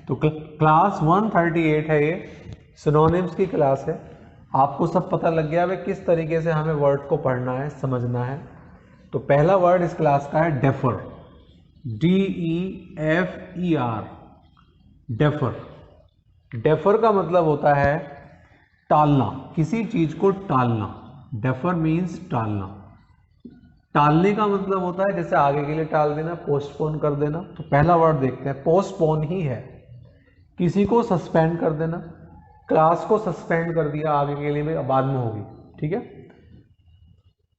तो क्लास 138 है, ये सिनोनिम्स की क्लास है। आपको सब पता लग गया है किस तरीके से हमें वर्ड को पढ़ना है, समझना है। तो पहला वर्ड इस क्लास का है डेफर, DEFER, डेफर। डेफर का मतलब होता है टालना, किसी चीज को टालना। डेफर मीन्स टालना। टालने का मतलब होता है जैसे आगे के लिए टाल देना, पोस्टपोन कर देना। तो पहला वर्ड देखते हैं, पोस्टपोन ही है। किसी को सस्पेंड कर देना, क्लास को सस्पेंड कर दिया, आगे के लिए बाद में होगी, ठीक है।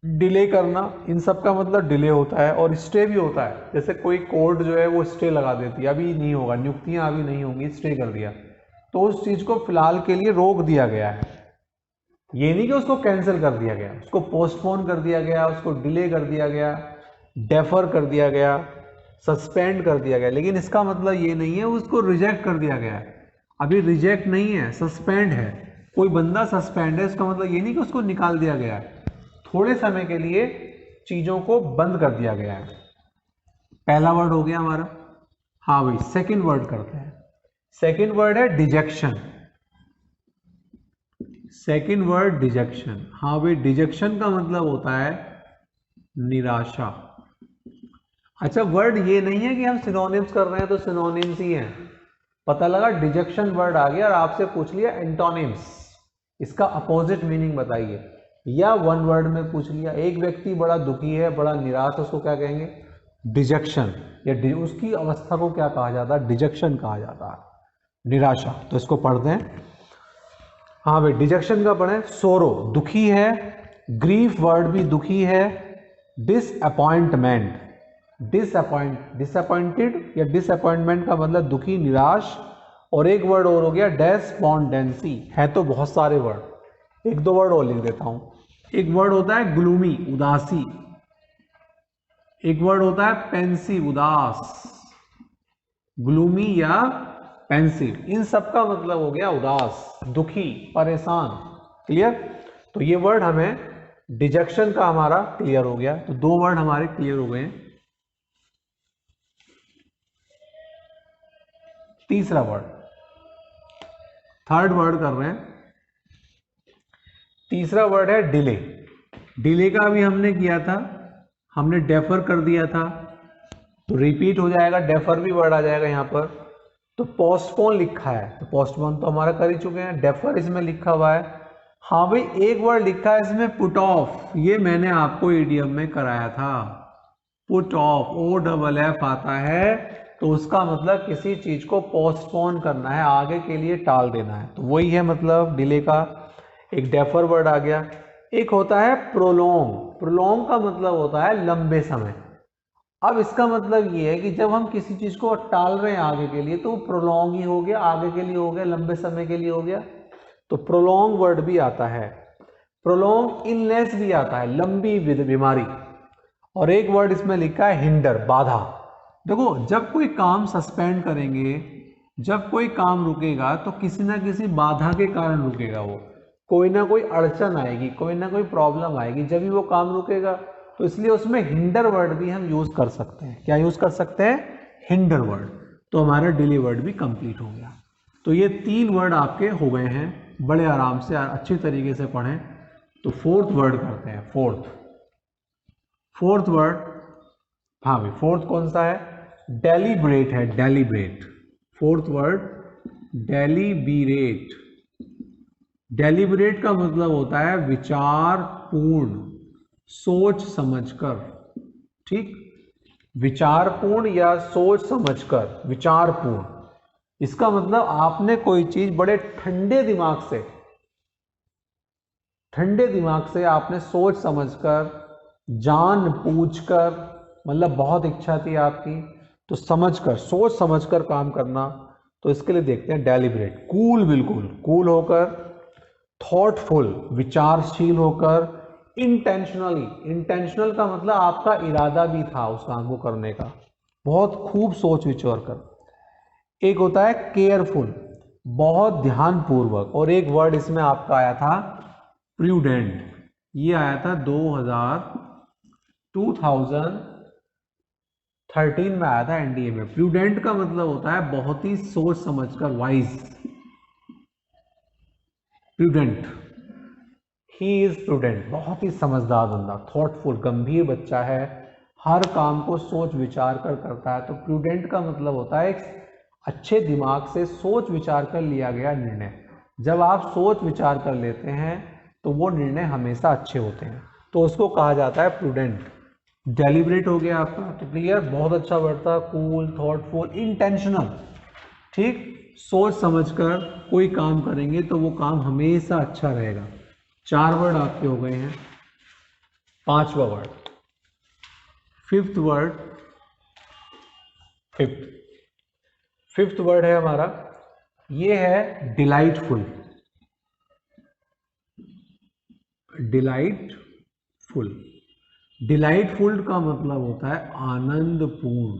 डिले करना, इन सब का मतलब डिले होता है। और स्टे भी होता है, जैसे कोई कोर्ट जो है वो स्टे लगा देती है, अभी नहीं होगा, नियुक्तियां अभी नहीं होंगी, स्टे कर दिया, तो उस चीज को फिलहाल के लिए रोक दिया गया है। ये नहीं कि उसको कैंसिल कर दिया गया, उसको पोस्टपोन कर दिया गया, उसको डिले कर दिया गया, डेफर कर दिया गया, सस्पेंड कर दिया गया। लेकिन इसका मतलब ये नहीं है उसको रिजेक्ट कर दिया गया है। अभी रिजेक्ट नहीं है, सस्पेंड है। कोई बंदा सस्पेंड है, इसका मतलब ये नहीं कि उसको निकाल दिया गया है, थोड़े समय के लिए चीजों को बंद कर दिया गया है। पहला वर्ड हो गया हमारा। हाँ भाई, सेकंड वर्ड करते हैं। सेकंड वर्ड है डिजेक्शन। Second word detection. हाँ भाई, डिजेक्शन का मतलब होता है निराशा। अच्छा, वर्ड ये नहीं है कि हम सिनोनिम्स कर रहे हैं तो सिनोनिम्स ही हैं। पता लगा डिजेक्शन वर्ड आ गया और आपसे पूछ लिया एंटोनिम्स, इसका अपोजिट मीनिंग बताइए, या वन वर्ड में पूछ लिया एक व्यक्ति बड़ा दुखी है, बड़ा निराश, उसको क्या कहेंगे? डिजेक्शन। या उसकी अवस्था को क्या कहा जाता है? डिजेक्शन कहा जाता है, निराशा। तो इसको पढ़ते हैं। हाँ भाई, डिजेक्शन का पढ़े। सोरो, दुखी है। ग्रीफ वर्ड भी दुखी है। डिसअपॉइंटमेंट, डिसअपॉइंटेड या डिसअपॉइंटमेंट का मतलब दुखी, निराश। और एक वर्ड और हो गया डेस्पॉन्डेंसी। है तो बहुत सारे वर्ड, एक दो वर्ड और लिख देता हूं। एक वर्ड होता है ग्लूमी, उदासी। एक वर्ड होता है पेंसिव, उदास। ग्लूमी या पेंसिव, इन सब का मतलब हो गया उदास, दुखी, परेशान। क्लियर? तो ये वर्ड हमें डिजेक्शन का हमारा क्लियर हो गया। तो दो वर्ड हमारे क्लियर हो गए हैं। तीसरा वर्ड, थर्ड वर्ड कर रहे हैं। तीसरा वर्ड है डिले। डिले का भी हमने किया था, हमने डेफर कर दिया था, तो रिपीट हो जाएगा, डेफर भी वर्ड आ जाएगा यहां पर। तो पोस्टपोन लिखा है, तो पोस्टपोन तो हमारा कर ही चुके हैं, डेफर इसमें लिखा हुआ है। हाँ भाई, एक वर्ड लिखा है इसमें पुट ऑफ, ये मैंने आपको ईडीएम में कराया था। पुट ऑफ, OFF आता है, तो उसका मतलब किसी चीज को पोस्टपोन करना है, आगे के लिए टाल देना है। तो वही है मतलब डिले का। एक डेफर वर्ड आ गया। एक होता है प्रोलोंग। प्रोलोंग का मतलब होता है लंबे समय। अब इसका मतलब ये है कि जब हम किसी चीज को टाल रहे हैं आगे के लिए, तो प्रोलोंग ही हो गया, आगे के लिए हो गया, लंबे समय के लिए हो गया। तो प्रोलोंग वर्ड भी आता है। प्रोलोंग इलनेस भी आता है, लंबी बीमारी। और एक वर्ड इसमें लिखा है हिंडर, बाधा। देखो, जब कोई काम सस्पेंड करेंगे, जब कोई काम रुकेगा, तो किसी ना किसी बाधा के कारण रुकेगा। वो कोई ना कोई अड़चन आएगी, कोई ना कोई प्रॉब्लम आएगी, जब भी वो काम रुकेगा। तो इसलिए उसमें हिंडर वर्ड भी हम यूज कर सकते हैं। क्या यूज कर सकते हैं? Hinder word. तो हमारा डिले वर्ड भी कंप्लीट हो गया। तो ये तीन वर्ड आपके हो गए हैं। बड़े आराम से अच्छी तरीके से पढ़ें। तो फोर्थ वर्ड करते हैं। फोर्थ वर्ड, हाँ भाई, फोर्थ कौन सा है? डेलीब्रेट है, deliberate. Fourth word deliberate. Deliberate का मतलब होता है विचार पूर्ण, सोच समझकर। ठीक, विचारपूर्ण या सोच समझकर, विचारपूर्ण। इसका मतलब आपने कोई चीज बड़े ठंडे दिमाग से आपने सोच समझकर, जान पूछकर, मतलब बहुत इच्छा थी आपकी, तो समझकर, सोच समझकर काम करना। तो इसके लिए देखते हैं डेलिब्रेट। कूल, बिल्कुल कूल होकर। थॉटफुल, विचारशील होकर। इंटेंशनली, इंटेंशनल का मतलब आपका इरादा भी था उस काम को करने का, बहुत खूब सोच विचार कर। एक होता है केयरफुल, बहुत ध्यानपूर्वक। और एक वर्ड इसमें आपका आया था प्रूडेंट, ये आया था 2000 13 में आया था एनडीए में। प्रूडेंट का मतलब होता है बहुत ही सोच समझकर, wise. Prudent, he is prudent, बहुत ही समझदार बंदा, थॉटफुल, गंभीर बच्चा है, हर काम को सोच विचार कर करता है। तो प्रूडेंट का मतलब होता है एक अच्छे दिमाग से सोच विचार कर लिया गया निर्णय। जब आप सोच विचार कर लेते हैं तो वो निर्णय हमेशा अच्छे होते हैं, तो उसको कहा जाता है प्रूडेंट। डेलिब्रेट हो गया आपका, तो क्लियर, बहुत अच्छा वर्ड था। कूल, थॉटफुल, इंटेंशनल, ठीक, सोच समझकर कोई काम करेंगे तो वो काम हमेशा अच्छा रहेगा। 4 वर्ड आपके हो गए हैं। 5वां word, fifth word, fifth word है हमारा, ये है डिलाइटफुल। डिलाइटफुल, डिलाइटफुल का मतलब होता है आनंदपूर्ण,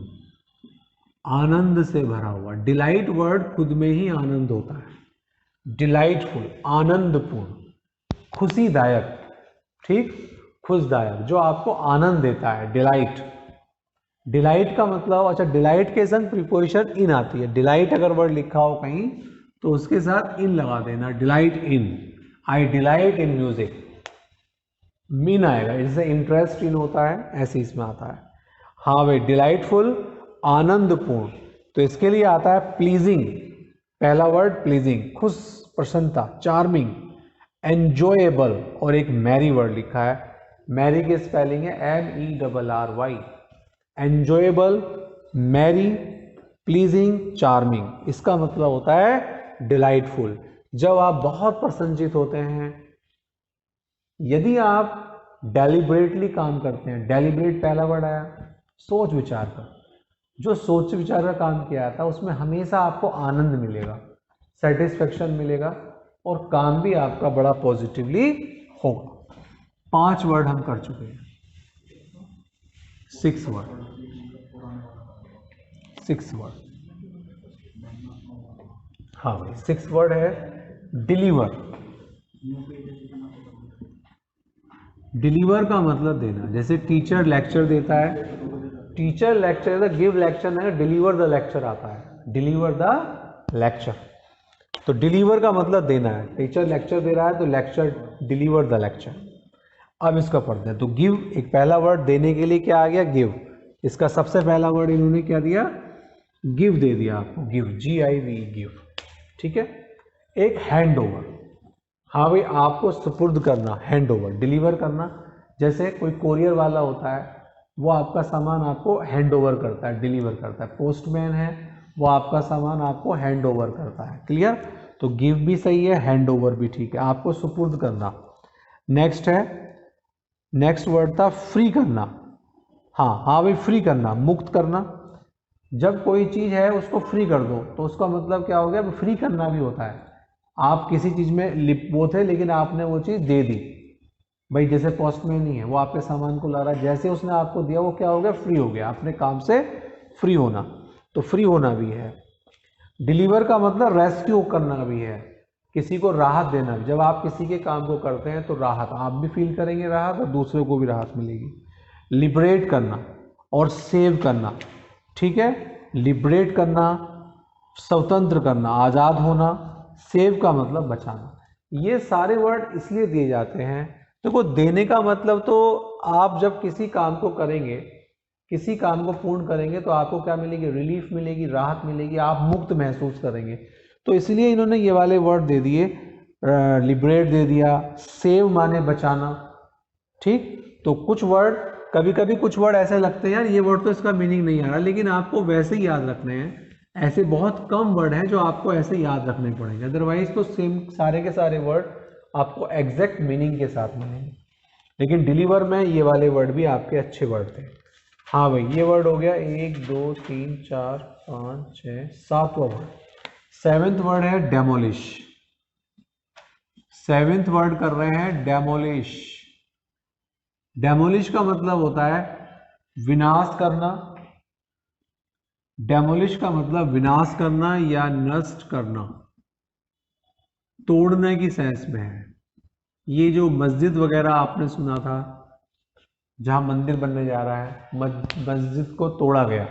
आनंद से भरा हुआ। डिलाइट वर्ड खुद में ही आनंद होता है। डिलाइटफुल, आनंदपूर्ण, खुशीदायक, ठीक, खुशदायक, जो आपको आनंद देता है, डिलाइट। डिलाइट का मतलब, अच्छा, डिलाइट के संग प्रीपोजिशन इन आती है। डिलाइट अगर वर्ड लिखा हो कहीं तो उसके साथ इन लगा देना, delight in, I delight in music, mean आएगा, जैसे इंटरेस्ट इन होता है ऐसे इसमें आता है। हाँ भाई, डिलाइटफुल, आनंदपूर्ण, तो इसके लिए आता है प्लीजिंग। पहला वर्ड प्लीजिंग, खुश, प्रसन्नता, चार्मिंग, एंजॉयबल, और एक मैरी वर्ड लिखा है। मैरी की स्पेलिंग है MERRY। Enjoyable, merry, pleasing, charming, इसका मतलब होता है डिलाइटफुल। जब आप बहुत प्रसन्नचित होते हैं, यदि आप डेलिब्रेटली काम करते हैं, डेलिब्रेट पहला वर्ड आया, सोच विचार कर, जो सोच विचार का काम किया था उसमें हमेशा आपको आनंद मिलेगा, सेटिस्फेक्शन मिलेगा, और काम भी आपका बड़ा पॉजिटिवली होगा। 5 वर्ड हम कर चुके हैं। 6 वर्ड, 6 वर्ड, हाँ भाई, 6 वर्ड है डिलीवर। डिलीवर का मतलब देना, जैसे टीचर लेक्चर देता है, टीचर लेक्चर, गिव लेक्चर नहीं, डिलीवर द लेक्चर आता है, डिलीवर द लेक्चर। तो डिलीवर का मतलब देना है, टीचर लेक्चर दे रहा है तो लेक्चर, डिलीवर द लेक्चर। अब इसका पढ़ते हैं। तो गिव, एक पहला वर्ड देने के लिए क्या आ गया, गिव। इसका सबसे पहला वर्ड इन्होंने क्या दिया, गिव दे दिया आपको, गिव, GIV, गिव, ठीक है। एक हैंड ओवर, हाँ भाई, आपको सुपुर्द करना, हैंड ओवर, डिलीवर करना, जैसे कोई कोरियर वाला होता है, वो आपका सामान आपको हैंड ओवर करता है, डिलीवर करता है। पोस्टमैन है, वो आपका सामान आपको हैंड ओवर करता है, क्लियर। तो गिव भी सही है, हैंड ओवर भी ठीक है, आपको सुपुर्द करना। नेक्स्ट है, नेक्स्ट वर्ड था फ्री करना। हाँ हाँ भाई, फ्री करना, मुक्त करना। जब कोई चीज़ है उसको फ्री कर दो तो उसका मतलब क्या हो गया, फ्री करना भी होता है। आप किसी चीज़ में वो थे लेकिन आपने वो चीज़ दे दी, भाई जैसे पोस्टमैन ही है, वो आपके सामान को ला रहा है, जैसे उसने आपको दिया वो क्या हो गया, फ्री हो गया, अपने काम से फ्री होना। तो फ्री होना भी है। डिलीवर का मतलब रेस्क्यू करना भी है, किसी को राहत देना। जब आप किसी के काम को करते हैं तो राहत आप भी फील करेंगे, राहत, और दूसरों को भी राहत मिलेगी। लिबरेट करना और सेव करना, ठीक है। लिबरेट करना, स्वतंत्र करना, आज़ाद होना। सेव का मतलब बचाना। ये सारे वर्ड इसलिए दिए जाते हैं, देखो, देने का मतलब तो आप जब किसी काम को करेंगे, किसी काम को पूर्ण करेंगे तो आपको क्या मिलेगी, रिलीफ मिलेगी, राहत मिलेगी, आप मुक्त महसूस करेंगे। तो इसलिए इन्होंने ये वाले वर्ड दे दिए, लिबरेट दे दिया, सेव माने बचाना, ठीक। तो कुछ वर्ड, कभी कभी कुछ वर्ड ऐसे लगते हैं यार ये वर्ड तो इसका मीनिंग नहीं आ रहा, लेकिन आपको वैसे ही याद रखने हैं। ऐसे बहुत कम वर्ड हैं जो आपको ऐसे याद रखने पड़ेंगे, अदरवाइज तो सेम सारे के सारे वर्ड आपको एग्जैक्ट मीनिंग के साथ मिलेंगे। लेकिन डिलीवर में ये वाले वर्ड भी आपके अच्छे वर्ड थे। हाँ भाई, ये वर्ड हो गया 1 2 3 4 5 6 7वां वर्ड। 7th वर्ड है डेमोलिश। 7th वर्ड कर रहे हैं डेमोलिश। डेमोलिश का मतलब होता है विनाश करना। डेमोलिश का मतलब विनाश करना या नष्ट करना, तोड़ने की सेंस में है। ये जो मस्जिद वगैरह आपने सुना था, जहां मंदिर बनने जा रहा है, मस्जिद को तोड़ा गया,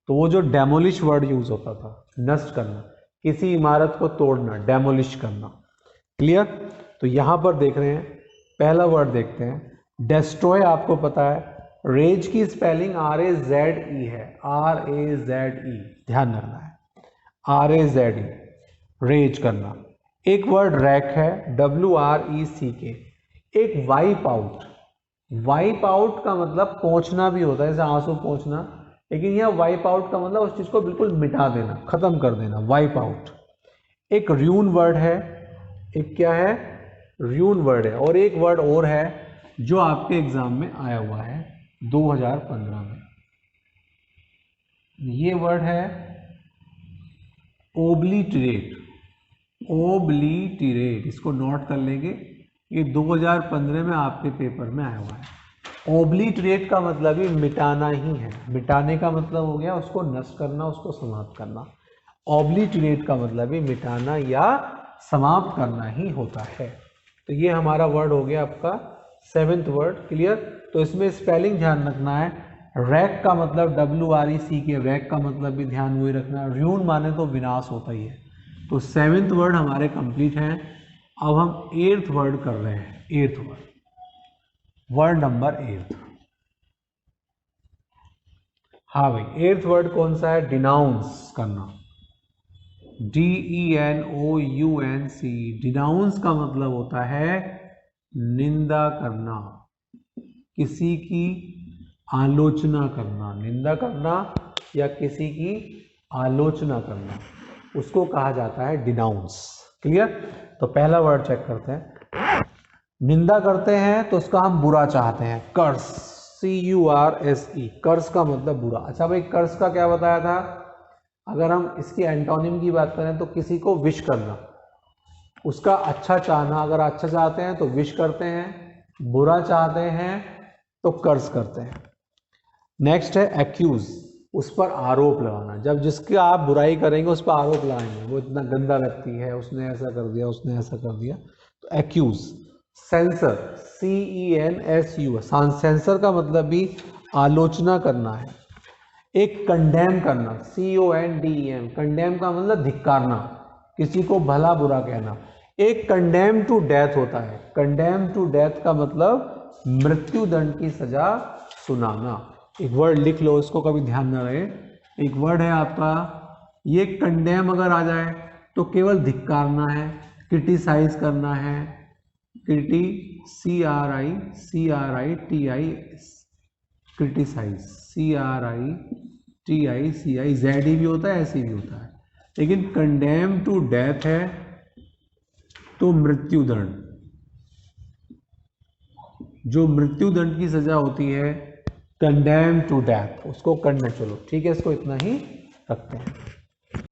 तो वो जो डेमोलिश वर्ड यूज होता था, नष्ट करना, किसी इमारत को तोड़ना, डेमोलिश करना। क्लियर? तो यहां पर देख रहे हैं, पहला वर्ड देखते हैं, डेस्ट्रॉय। आपको पता है रेज की स्पेलिंग RAZE है, RAZE, ध्यान रखना है, RAZE, रेज करना। एक वर्ड रैक है, WRECK। एक वाइप आउट, वाइप आउट का मतलब पहुंचना भी होता है, जैसे आंसू पहुंचना, लेकिन यह वाइप आउट का मतलब उस चीज को बिल्कुल मिटा देना, खत्म कर देना, वाइप आउट। एक र्यून वर्ड है, एक क्या है, र्यून वर्ड है। और एक वर्ड और है जो आपके एग्जाम में आया हुआ है 2015 में, ये वर्ड है ओब्लिटरेट। ओब्लिटरेट, इसको नोट कर लेंगे, ये 2015 में आपके पेपर में आया हुआ है। ओब्लिटरेट का मतलब ही मिटाना ही है, मिटाने का मतलब हो गया उसको नष्ट करना, उसको समाप्त करना। ओब्लिटरेट का मतलब ही मिटाना या समाप्त करना ही होता है। तो ये हमारा वर्ड हो गया आपका 7th वर्ड। क्लियर? तो इसमें स्पेलिंग ध्यान रखना है, रैक का मतलब WRECK, रैक का मतलब भी ध्यान वही रखना है, र्यून माने तो विनाश होता ही है। तो 7th वर्ड हमारे कंप्लीट हैं। अब हम 8th वर्ड कर रहे हैं, 8th वर्ड, वर्ड नंबर 8। हाँ भाई, 8th वर्ड कौन सा है? डिनाउंस करना, DENOUNC। डिनाउंस का मतलब होता है निंदा करना, किसी की आलोचना करना, निंदा करना या किसी की आलोचना करना, उसको कहा जाता है डिनाउंस। क्लियर? तो पहला वर्ड चेक करते हैं। निंदा करते हैं तो उसका हम बुरा चाहते हैं, कर्स, CURSE, कर्स का मतलब बुरा। अच्छा भाई, कर्स का क्या बताया था? अगर हम इसकी एंटोनिम की बात करें तो किसी को विश करना, उसका अच्छा चाहना। अगर अच्छा चाहते हैं तो विश करते हैं, बुरा चाहते हैं तो कर्स करते हैं। नेक्स्ट है एक्यूज, उस पर आरोप लगाना। जब जिसकी आप बुराई करेंगे उस पर आरोप लगाएंगे, वो इतना गंदा व्यक्ति है, उसने ऐसा कर दिया, उसने ऐसा कर दिया, तो एक्यूज। सेंसर, CENSU, सेंसर का मतलब भी आलोचना करना है। एक कंडेम करना, CONDEM, कंडेम का मतलब धिक्कारना, किसी को भला बुरा कहना। एक कंडेम टू डेथ होता है, कंडेम टू डेथ का मतलब मृत्यु दंड की सजा सुनाना। एक वर्ड लिख लो, इसको कभी ध्यान न रहे। एक वर्ड है आपका, ये कंडेम अगर आ जाए तो केवल धिक्कारना है, क्रिटिसाइज करना है, क्रिटी, CRITIS, क्रिटिसाइज, CRITICI, ZE भी होता है, ऐसे भी होता है, लेकिन कंडेम टू डेथ है तो मृत्युदंड, जो मृत्युदंड की सजा होती है, कंडेम टू डेथ, उसको करने चलो। ठीक है, इसको इतना ही रखते हैं।